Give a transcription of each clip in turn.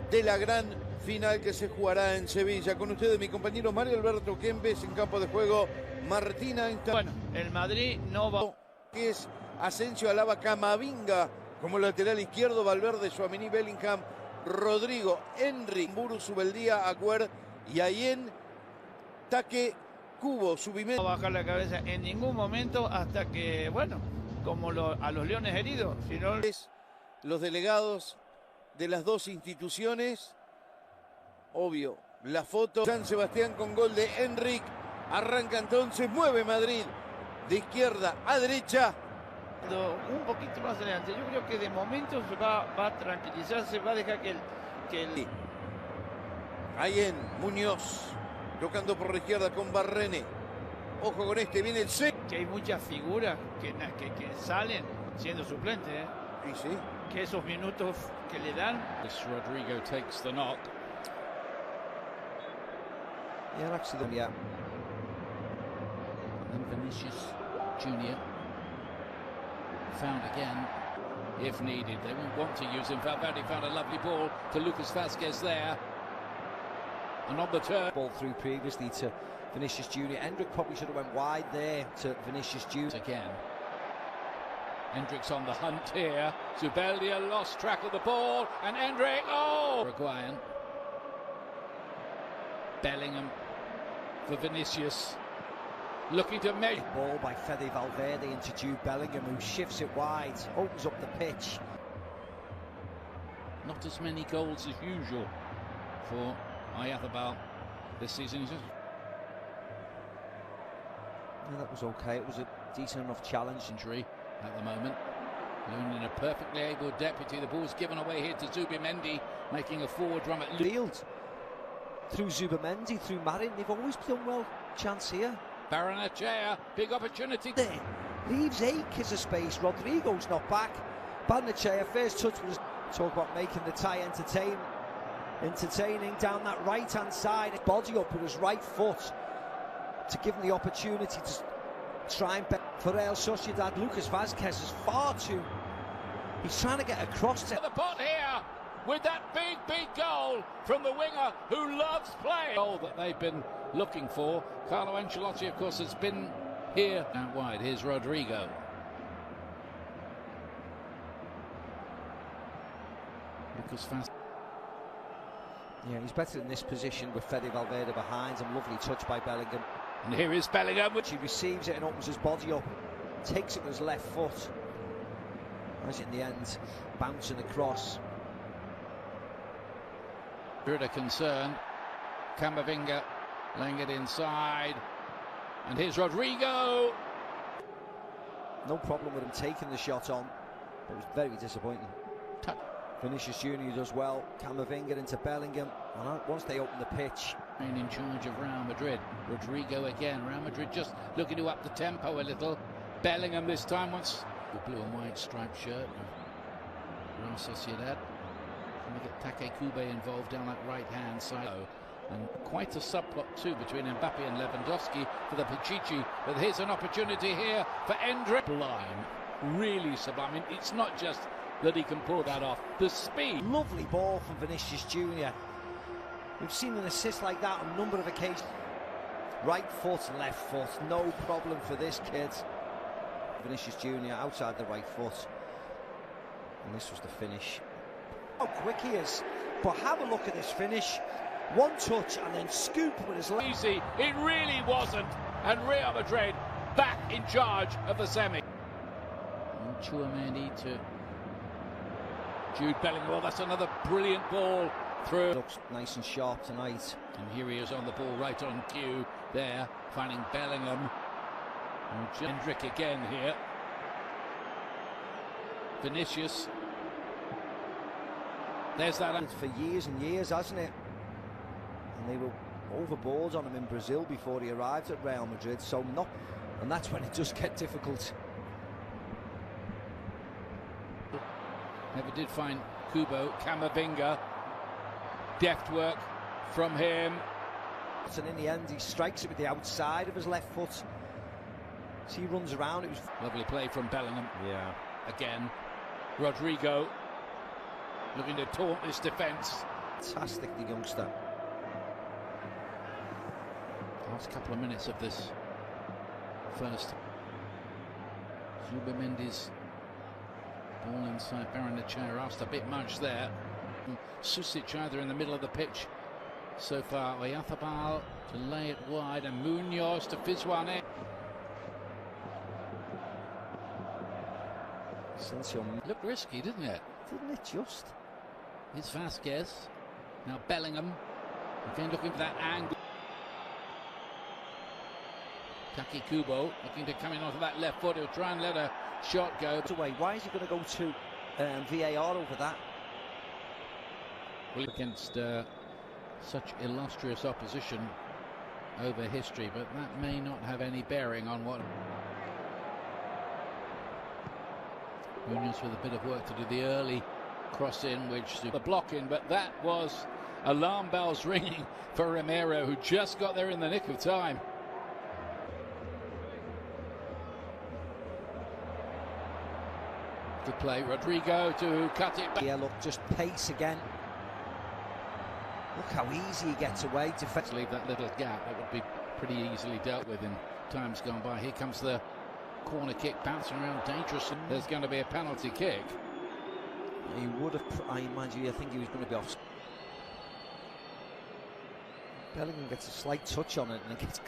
de la gran final que se jugará en Sevilla. Con ustedes mi compañero Mario Alberto Kempes en campo de juego. Martina. Bueno, el Madrid no va. Que es Asensio, Alaba, Camavinga como lateral izquierdo, Valverde, Tchouameni, Bellingham, Rodrigo, Endrick, Buru, Subeldía, Agüer y ahí en Taque, Cubo, Subimendi. No va a bajar la cabeza en ningún momento hasta que, bueno, como a los leones heridos. Sino... Los delegados de las dos instituciones, obvio, la foto. San Sebastián con gol de Endrick. Arranca entonces, mueve Madrid de izquierda a derecha. Un poquito más adelante, yo creo que de momento se va a tranquilizarse, va a dejar que el... Ahí en Muñoz, tocando por la izquierda con Barrenetxea. Ojo con este, viene el C. Que hay muchas figuras que salen siendo suplentes, ¿eh? Y sí. Que esos minutos que le dan. Rodrigo takes the knock. Yeah, actually, yeah. And Vinicius Jr. found again, if needed. They won't want to use him. Valverde found a lovely ball to Lucas Vázquez there. And on the turn. Ball through previously to Vinicius Jr. Endrick probably should have went wide there to Vinicius Jr. Again. Endrick's on the hunt here. Zubeldia lost track of the ball. And Endrick, oh! Uruguayan. Bellingham for Vinicius. Looking to make ball by Fede Valverde into Jude Bellingham, who shifts it wide, opens up the pitch. Not as many goals as usual for Oyarzabal this season. Yeah, that was okay. It was a decent enough challenge. Injury at the moment. Looning a perfectly able deputy. The ball's given away here to Tchouameni, making a forward run at field. Through Tchouameni, through Marin, they've always done well. Chance here. Barrenetxea, big opportunity. There, leaves acres of space. Rodrigo's not back. Barrenetxea, first touch was talk about making the tie entertaining down that right-hand side. Body up with his right foot to give him the opportunity to try and bet for Real Sociedad. Lucas Vázquez is far too. He's trying to get across to the pot here with that big goal from the winger who loves playing. Goal that they've been looking for. Carlo Ancelotti, of course, has been here out wide. Here's Rodrigo. Lucas Vázquez. Yeah, he's better in this position with Fede Valverde behind him. Lovely touch by Bellingham. And here is Bellingham. He receives it and opens his body up. Takes it with his left foot. As in the end, bouncing across. Rüdiger concerned. Camavinga laying it inside. And here's Rodrigo. No problem with him taking the shot on. But it was very disappointing. Vinicius Jr. does well. Camavinga into Bellingham. And once they open the pitch. In charge of Real Madrid. Rodrigo again. Real Madrid just looking to up the tempo a little. Bellingham this time wants the blue and white striped shirt. Real Sociedad. Trying to get Take Kube involved down that right-hand side. And quite a subplot too between Mbappe and Lewandowski for the Pichichi. But here's an opportunity here for Endrick. Sublime. Really sublime. I mean, it's not just that he can pull that off. The speed. Lovely ball from Vinicius Jr. We've seen an assist like that on a number of occasions. Right foot, left foot. No problem for this kid. Vinicius Jr. outside the right foot. And this was the finish. How quick he is. But have a look at this finish. One touch and then scoop with his left. Easy, it really wasn't. And Real Madrid back in charge of the semi. And Tchouameni to Jude Bellingham. Well, that's another brilliant ball through. Looks nice and sharp tonight. And here he is on the ball, right on cue there, finding Bellingham. And Endrick again here. Vinicius. There's that. For years and years, hasn't it? And they were overboard on him in Brazil before he arrived at Real Madrid, so not, and that's when it does get difficult. Never did find Kubo. Camavinga, deft work from him. And in the end, he strikes it with the outside of his left foot. So he runs around. It was lovely play from Bellingham. Yeah. Again, Rodrigo looking to taunt this defence. Fantastic, the youngster. Last couple of minutes of this first. Tchouameni's ball inside Barrenetxea, asked a bit much there. Susic either in the middle of the pitch so far. Oyarzabal to lay it wide, and Munoz to fizz one in. Looked risky, didn't it? Didn't it just? It's Vasquez. Now Bellingham. Again looking for that angle. Taki Kubo looking to come in onto that left foot. He'll try and let a shot go. Away. Why is he going to go to VAR over that? Well, against such illustrious opposition over history, but that may not have any bearing on what. Munoz with a bit of work to do, the early cross in, which the block in, but that was alarm bells ringing for Romero, who just got there in the nick of time. Good play, Rüdiger to cut it back. Yeah, look, just pace again. Look how easy he gets away. Let's leave that little gap. That would be pretty easily dealt with in times gone by. Here comes the corner kick, bouncing around dangerous. There's going to be a penalty kick. He would have, I imagine, I think he was going to be off. Bellingham gets a slight touch on it and it gets.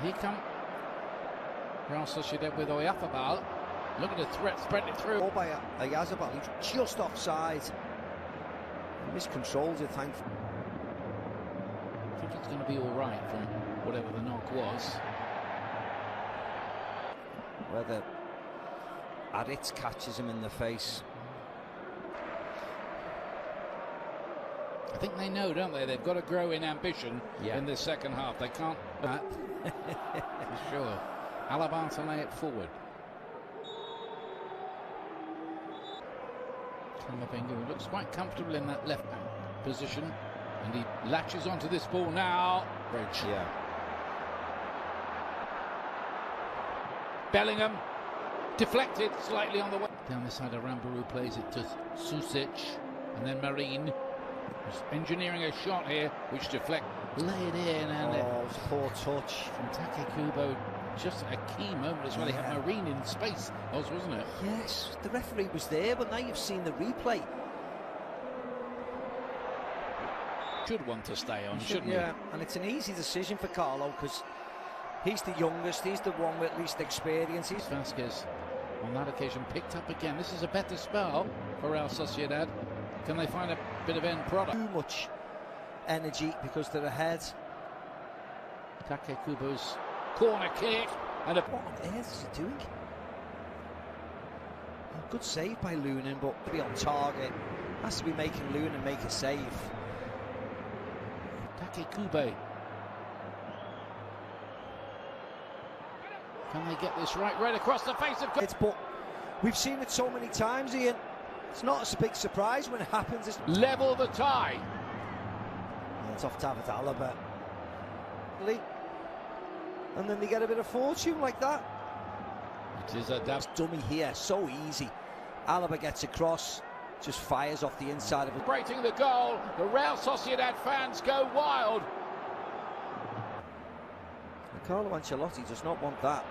Here come Real Sociedad with Oyarzabal. Looking to spread it through. All by Oyarzabal, he's just offside. He miscontrols it, thankfully. I think it's going to be all right from whatever the knock was. Whether Aritz catches him in the face. I think they know, don't they? They've got to grow in ambition in the second half. They can't. For sure. Alaba to lay it forward. Camavinga looks quite comfortable in that left position, and he latches onto this ball now. Bridge. Yeah. Bellingham deflected slightly on the way. Down this side, Arambaru plays it to Susic, and then Marin is engineering a shot here, which deflect. Lay it in, and poor touch from Taki Kubo. Just a key moment as well. He had Marin in space, wasn't it? Yes, the referee was there, but now you've seen the replay. Should want to stay on, shouldn't he? Yeah, and it's an easy decision for Carlo because he's the youngest, he's the one with least experience. He's Vasquez on that occasion picked up again. This is a better spell for Real Sociedad. Can they find a bit of end product? Too much energy because they're ahead. Taki Kubo's corner kick, and what on earth is he doing? A good save by Lunin, but to be on target has to be making Lunin make a save. Taki Kubo. Can they get this right across the face of? But we've seen it so many times, Ian. It's not a big surprise when it happens. It's level the tie. It's off David Alaba. And then they get a bit of fortune like that. It is a dummy here, so easy. Alaba gets across, just fires off the inside of it. Celebrating the goal, the Real Sociedad fans go wild. Carlo Ancelotti does not want that.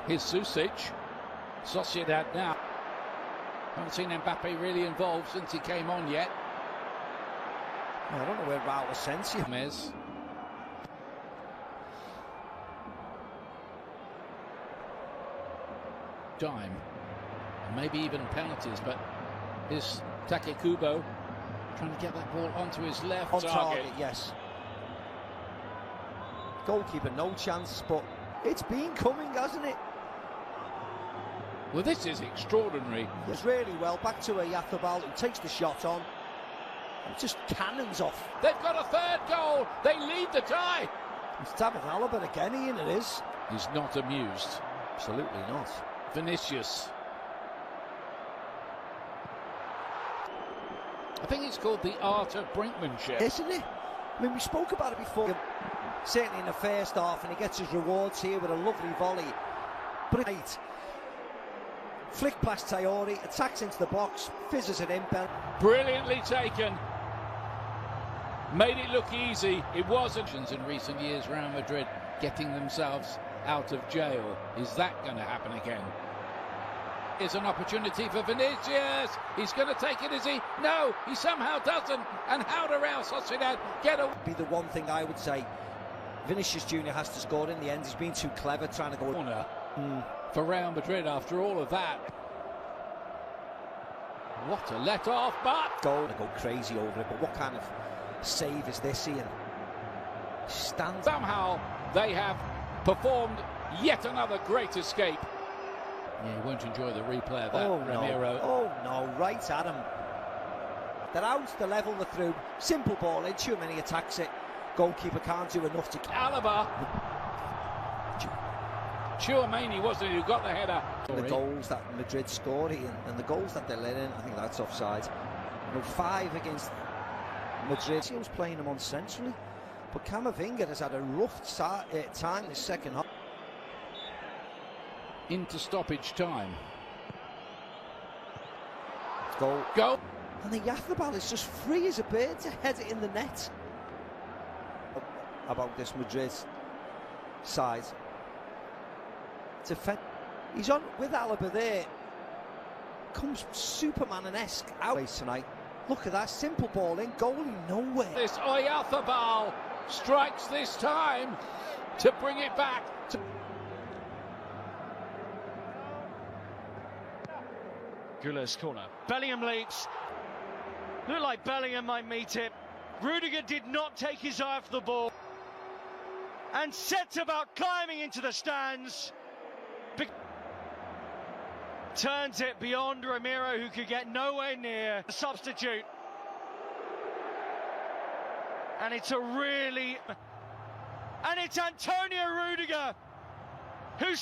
Here's Susic. Sociedad now. Haven't seen Mbappe really involved since he came on yet. I don't know where Raul Asensio is. Time, and maybe even penalties, but here's Taki Kubo trying to get that ball onto his left target. Yes. Goalkeeper, no chance, but it's been coming, hasn't it? Well, this is extraordinary. It's really well. Back to Oyarzabal, who takes the shot on. And just cannons off. They've got a third goal. They lead the tie. It's David Alaba again, Ian, it is. He's not amused. Absolutely not. Vinicius. I think it's called the art of brinkmanship. Isn't it? I mean, we spoke about it before. Certainly in the first half, and he gets his rewards here with a lovely volley. But Flick past Traore, attacks into the box, fizzes it in. Brilliantly taken. Made it look easy. It wasn't. In recent years, Real Madrid getting themselves out of jail. Is that going to happen again? Is an opportunity for Vinicius. He's going to take it, is he? No, he somehow doesn't. And how do Real Sociedad get a... Be the one thing I would say. Vinicius Jr has to score in the end. He's been too clever trying to go... Corner for Real Madrid after all of that. What a let-off, but... Goal to go crazy over it, but what kind of save is this, Ian? Stands... Somehow they have performed yet another great escape. Yeah, he won't enjoy the replay of that, Ramiro. Oh no, right at him. They're out, the level, they're through. Simple ball in, Tchouameni attacks it. Goalkeeper can't do enough to... Alaba. Tchouameni wasn't he who got the header. The goals that Madrid scored, Ian, and the goals that they're letting, I think that's offside. 5 against Madrid. He was playing them on centrally, but Camavinga has had a rough time this second half. Into stoppage time. Goal. And the Oyarzabal is just free as a bird to head it in the net. About this Madrid side. He's on with Alaba there. Comes Superman-esque out tonight. Look at that, simple ball in, goalie nowhere. This Oyarzabal strikes this time to bring it back to... Guller's corner. Bellingham leaps. Looked like Bellingham might meet it. Rüdiger did not take his eye off the ball and sets about climbing into the stands. Turns it beyond Ramiro, who could get nowhere near the substitute. And it's it's Antonio Rüdiger who's